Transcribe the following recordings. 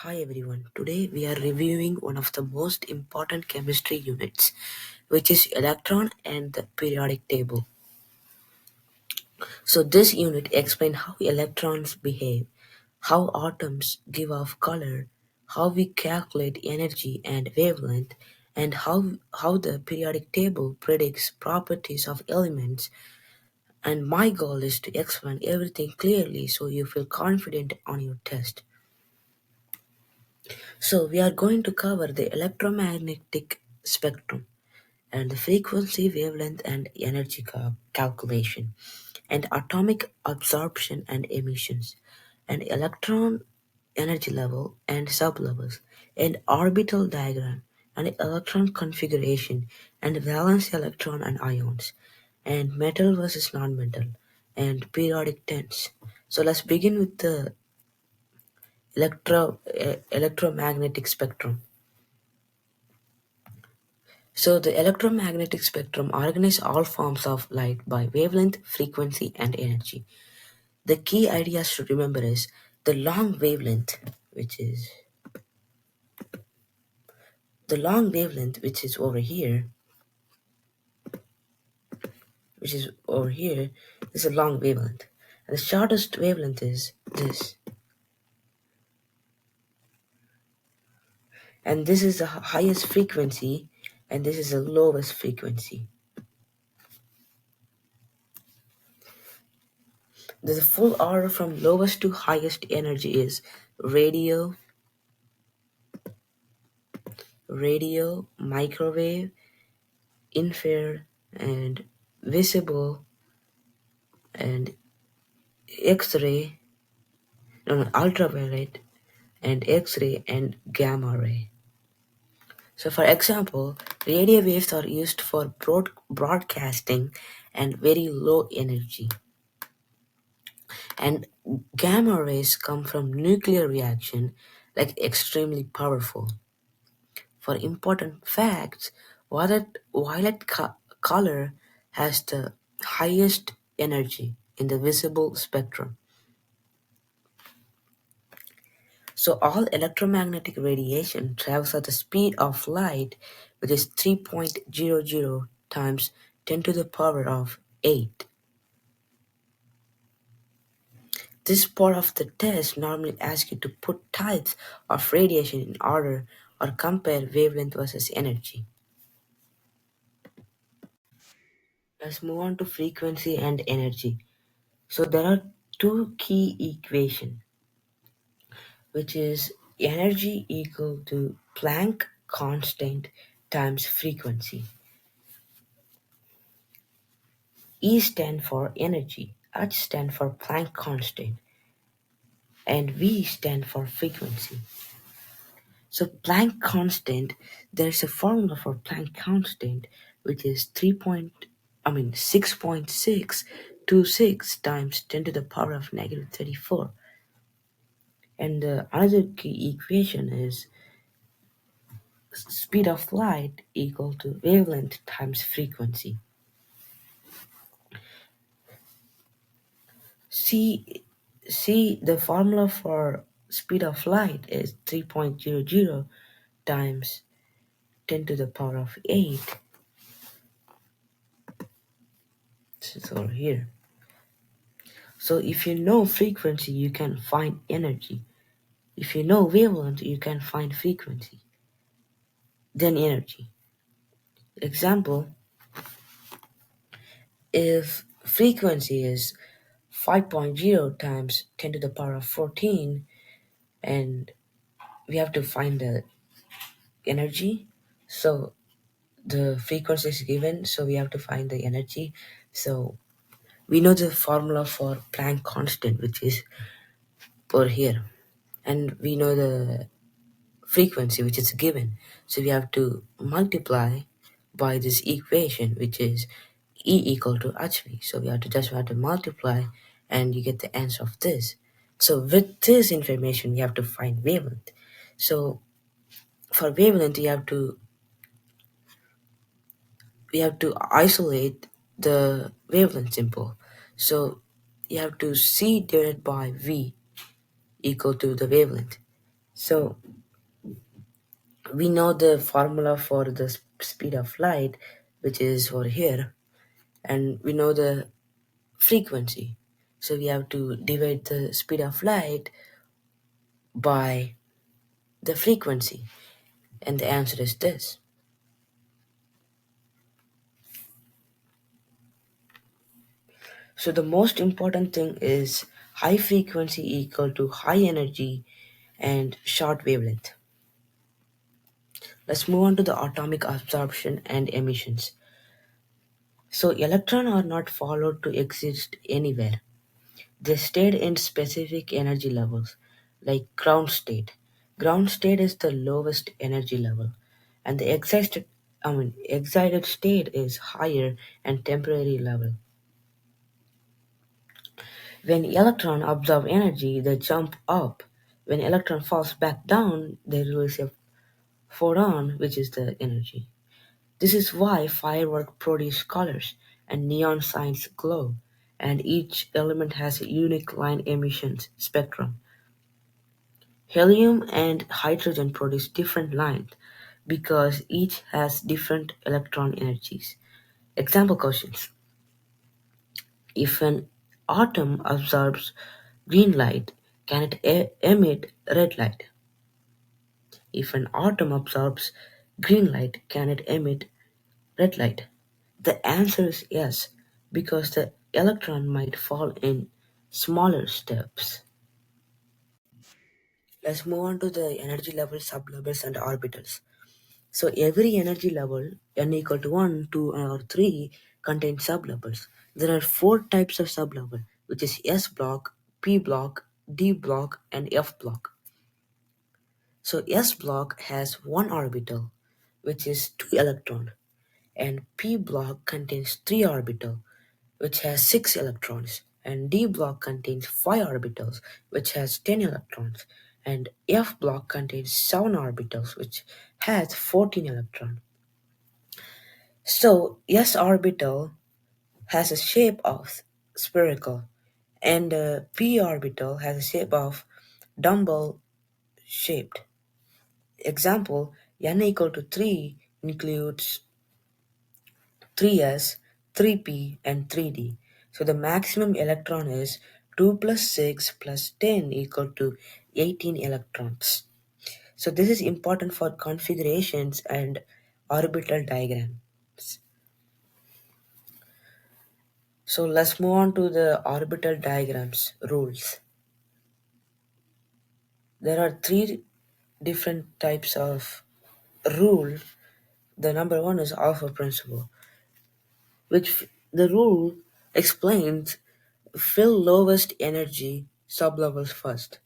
Hi everyone. Today we are reviewing one of the most important chemistry units, which is electron and the periodic table. So this unit explains how electrons behave, how atoms give off color, how we calculate energy and wavelength, and how the periodic table predicts properties of elements. And my goal is to explain everything clearly so you feel confident on your test. So we are going to cover the electromagnetic spectrum and the frequency, wavelength, and energy calculation, and atomic absorption and emissions, and electron energy level and sublevels, and orbital diagram, and electron configuration, and valence electron and ions, and metal versus non-metal, and periodic tense. So let's begin with the electromagnetic spectrum. So the electromagnetic spectrum organizes all forms of light by wavelength, frequency, and energy. The key ideas to remember is the long wavelength, which is which is over here, which is over here, is a long wavelength. And the shortest wavelength is this. And this is the highest frequency, and this is the lowest frequency. The full order from lowest to highest energy is radio, microwave, infrared, and visible, and X-ray, no, ultraviolet, and X-ray and gamma ray. So for example, radio waves are used for broadcasting and very low energy. And gamma rays come from nuclear reaction, like extremely powerful. For important facts, violet color has the highest energy in the visible spectrum. So all electromagnetic radiation travels at the speed of light, which is 3.00 times 10 to the power of 8. This part of the test normally asks you to put types of radiation in order or compare wavelength versus energy. Let's move on to frequency and energy. So there are two key equations, which is energy equal to Planck constant times frequency. E stand for energy, H stand for Planck constant, and V stand for frequency. So Planck constant, there's a formula for Planck constant, which is 6.626 times 10 to the power of negative 34. And the other key equation is speed of light equal to wavelength times frequency. See, the formula for speed of light is 3.00 times 10 to the power of 8. It's over here. So if you know frequency, you can find energy. If you know wavelength, you can find frequency. Then energy. Example, if frequency is 5.0 times 10 to the power of 14, and we have to find the energy, so the frequency is given, so we have to find the energy. So we know the formula for Planck constant, which is per here, and we know the frequency which is given, so we have to multiply by this equation, which is E equal to hv. So we have to multiply, and you get the answer of this. So with this information we have to find wavelength. So for wavelength we have to isolate the wavelength symbol. So you have to C divided by V equal to the wavelength. So we know the formula for the speed of light, which is over here, and we know the frequency. So we have to divide the speed of light by the frequency, and the answer is this. So the most important thing is high frequency equal to high energy and short wavelength. Let's move on to the atomic absorption and emissions. So electrons are not followed to exist anywhere. They stayed in specific energy levels, like ground state. Ground state is the lowest energy level, and the excited state is higher and temporary level. When electron absorb energy, they jump up. When electron falls back down, they release a photon, which is the energy. This is why fireworks produce colors and neon signs glow, and each element has a unique line emissions spectrum. Helium and hydrogen produce different lines because each has different electron energies. Example questions. If an atom absorbs green light, can it emit red light? If an atom absorbs green light, can it emit red light? The answer is yes, because the electron might fall in smaller steps. Let's move on to the energy level, sublevels, and orbitals. So every energy level, n equal to 1, 2, or 3, contains sublevels. There are four types of sublevel, which is S block, P block, D block, and F block. So S block has one orbital, which is 2 electron, and P block contains 3 orbital, which has 6 electrons, and D block contains 5 orbitals, which has 10 electrons, and F block contains 7 orbitals, which has 14 electrons. So S orbital has a shape of spherical, and P orbital has a shape of dumbbell shaped. Example, n equal to 3 includes 3s, 3p, and 3d. So the maximum electron is 2 plus 6 plus 10 equal to 18 electrons. So this is important for configurations and orbital diagrams. So let's move on to the orbital diagrams rules. There are three different types of rule. The number one is alpha principle, which the rule explains fill lowest energy sublevels first.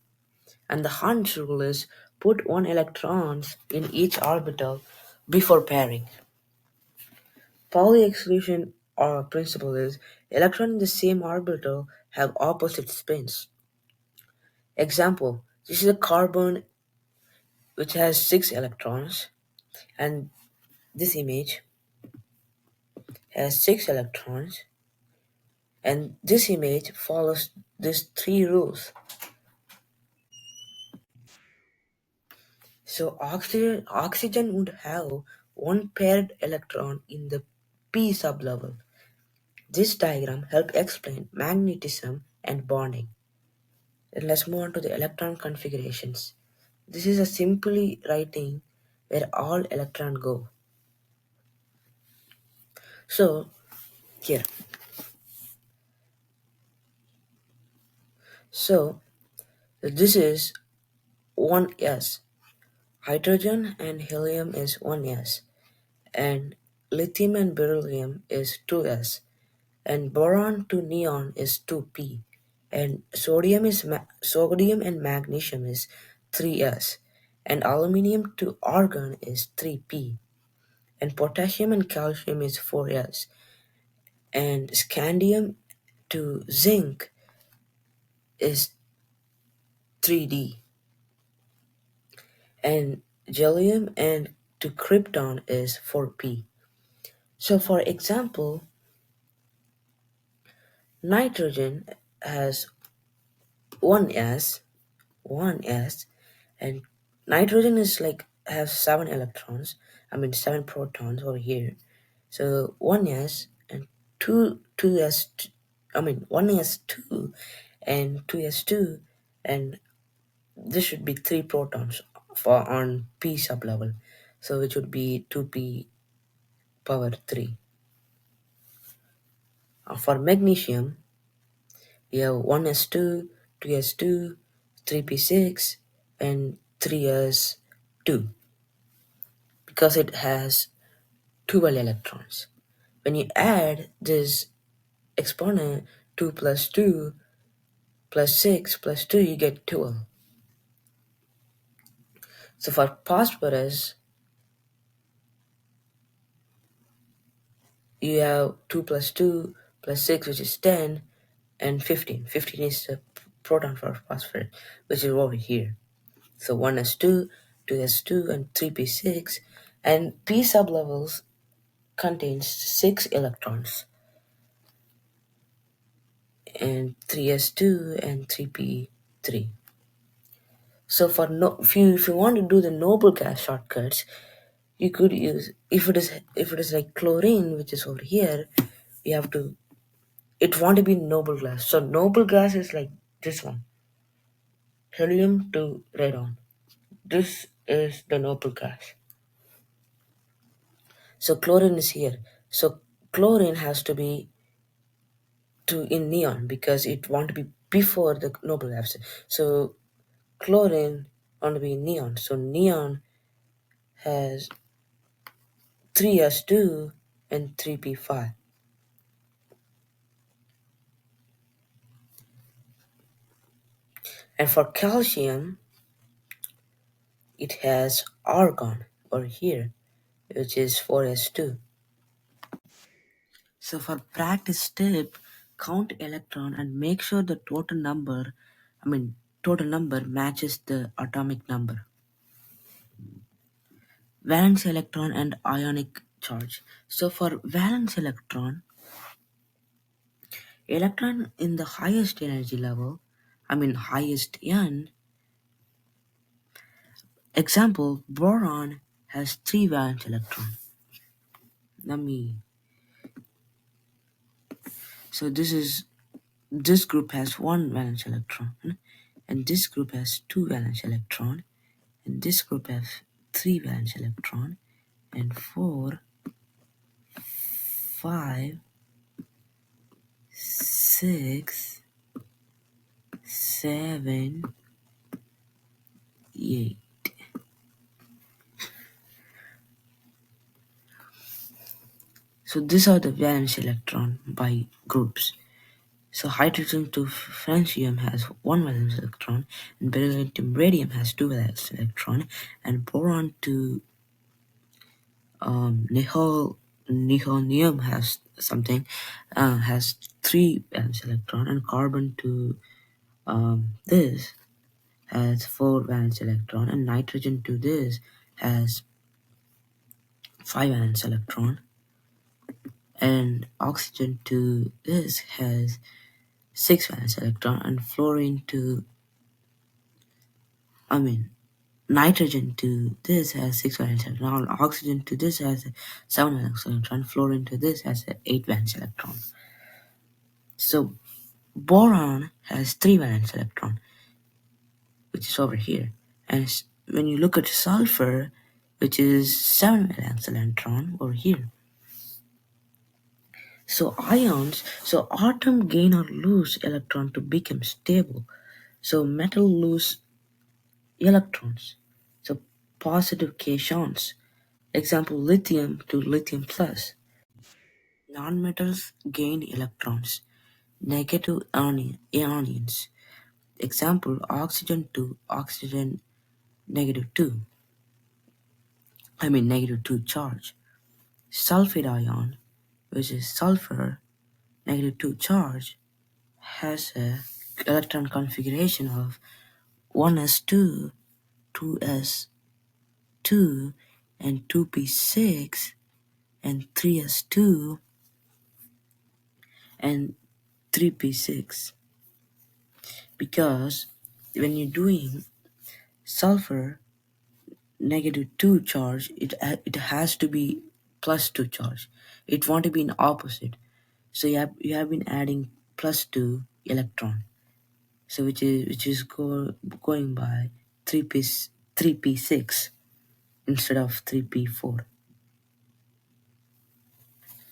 And the Hunt rule is put one electrons in each orbital before pairing. Pauli exclusion or principle is electrons in the same orbital have opposite spins. Example, this is a carbon which has 6 electrons, and this image has 6 electrons, and this image follows these three rules. So oxygen would have one paired electron in the p sublevel. This diagram helps explain magnetism and bonding. Then let's move on to the electron configurations. This is a simply writing where all electrons go. So here, so this is 1s. Hydrogen and helium is 1s, and lithium and beryllium is 2s, and boron to neon is 2p, and sodium and magnesium is 3s, and aluminum to argon is 3p, and potassium and calcium is 4s, and scandium to zinc is 3d, and gallium and to krypton is 4p. So for example, nitrogen has 1s, 1s, and Nitrogen is like has seven electrons. I mean seven protons over here. So one s and two s. I mean one s two and two s two, and this should be three protons for on p sublevel. So it would be two p power three. For magnesium, we have one s two s two, three p six, and three s two because it has 12 electrons. When you add this exponent 2 plus 2 plus 6 plus 2, you get 12. So for phosphorus, you have 2 plus 2 plus 6, which is 10, and 15. 15 is the proton for phosphorus, which is over here. So 1s2, 2s2, and 3p6. And p sublevels contains 6 electrons, and 3s2 and 3p3. So for no, if you want to do the noble gas shortcuts, you could use if it is like chlorine, which is over here, you have to it want to be noble gas. So noble gas is like this one, helium to radon. This is the noble gas. So chlorine is here. So chlorine has to be to in neon because it want to be before the noble gas. So chlorine want to be in neon. So neon has 3s2 and 3p5. And for calcium, it has argon over here, which is 4s2. So for practice tip, count electron and make sure the total number matches the atomic number. Valence electron and ionic charge. So for valence electron in the highest energy level, highest N. Example, boron has 3 valence electron. Let me. So this group has 1 valence electron, and this group has 2 valence electron, and this group has 3 valence electron, and 4, 5, 6, 7, 8. So these are the valence electron by groups. So hydrogen to francium has 1 valence electron, and beryllium to radium has 2 valence electron, and boron to nihonium has 3 valence electron, and carbon to this has 4 valence electron, and nitrogen to this has 5 valence electron, and oxygen to this has 6 valence electron, and fluorine to I mean nitrogen to this has 6 valence electron, oxygen to this has 7 valence electron, fluorine to this has 8 valence electron. So boron has 3 valence electron, which is over here. And when you look at sulfur, which is 7 valence electron over here. So ions, so atom gain or lose electron to become stable. So metal lose electrons. So positive cations. Example, lithium to lithium plus. Nonmetals gain electrons. Negative ions. Example, oxygen to oxygen negative 2. Negative 2 charge. Sulfide ion, which is sulfur, negative 2 charge, has a electron configuration of 1s2, 2s2, and 2p6, and 3s2, and 3p6. Because when you're doing sulfur, -2 charge, it has to be +2 charge. It want to be in opposite. So you have been adding +2 electron. So going by 3p6 instead of 3p4.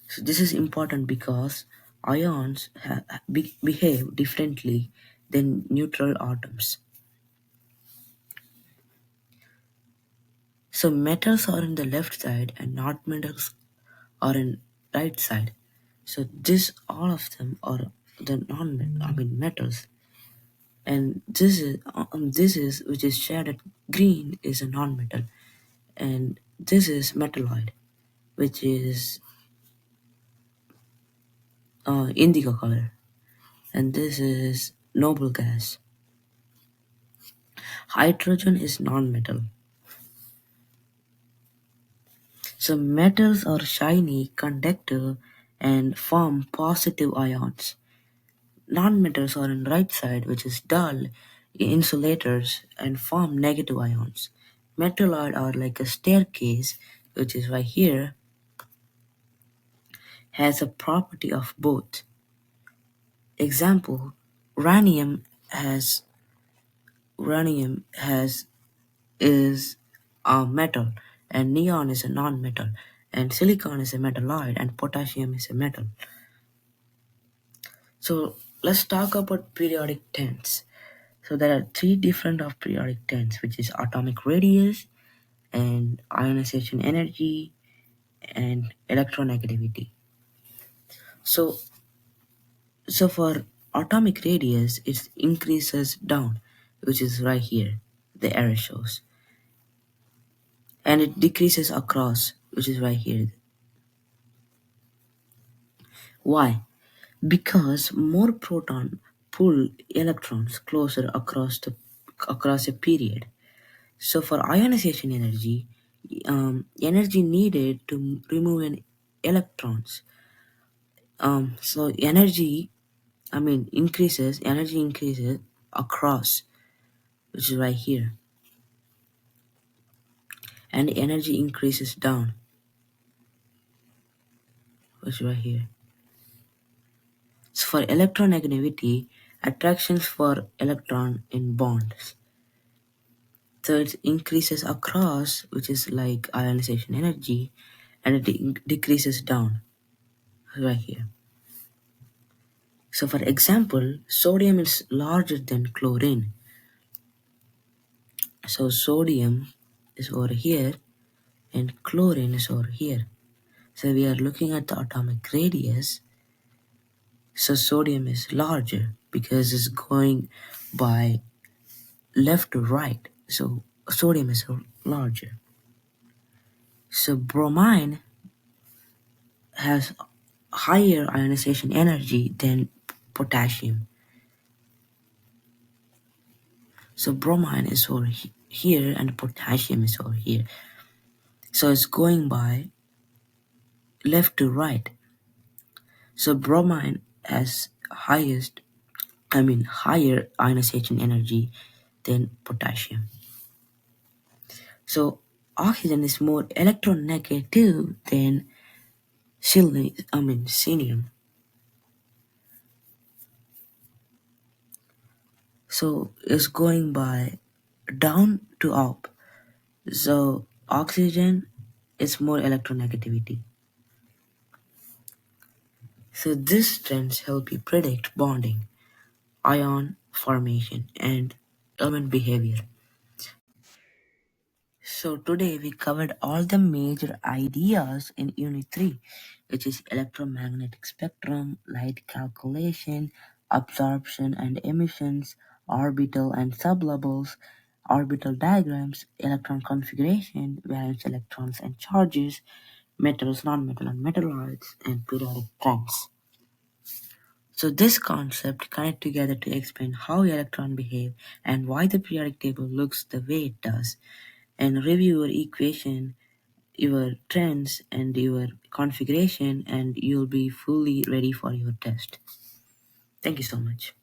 So this is important because ions behave differently than neutral atoms. So metals are in the left side and not metals are in right side. So this all of them are the non I mean metals. And this is which is shaded green is a non-metal, and this is metalloid, which is indigo color, and this is noble gas. Hydrogen is non-metal. So metals are shiny, conductive, and form positive ions. Non-metals are in right side, which is dull insulators and form negative ions. Metalloid are like a staircase, which is right here, has a property of both. Example: uranium has uranium has is a metal, and neon is a non-metal, and silicon is a metalloid, and potassium is a metal. So let's talk about periodic tens. So there are three different of periodic tens, which is atomic radius and ionization energy and electronegativity. So so for atomic radius, it increases down, which is right here, the arrow shows, and it decreases across, which is right here. Why? Because more proton pull electrons closer across a period. So for ionization energy, energy needed to remove an electrons. So energy increases across, which is right here, and energy increases down, which is right here. So for electronegativity, attractions for electron in bonds. So it increases across, which is like ionization energy, and it decreases down, right here. So for example, sodium is larger than chlorine. So sodium is over here and chlorine is over here. So we are looking at the atomic radius. So sodium is larger because it's going by left to right. So sodium is larger. So bromine has higher ionization energy than potassium. So bromine is over here and potassium is over here. So it's going by left to right. So bromine has higher ionization energy than potassium. So oxygen is more electronegative than selenium. So it's going by down to up. So oxygen is more electronegativity. So these trends help you predict bonding, ion formation, and element behavior. So today we covered all the major ideas in Unit 3, which is electromagnetic spectrum, light calculation, absorption and emissions, orbital and sublevels, orbital diagrams, electron configuration, valence electrons and charges, metals, nonmetal and metalloids, and periodic trends. So this concept connect together to explain how electrons behave and why the periodic table looks the way it does, and review your equation, your trends, and your configuration, and you'll be fully ready for your test. Thank you so much.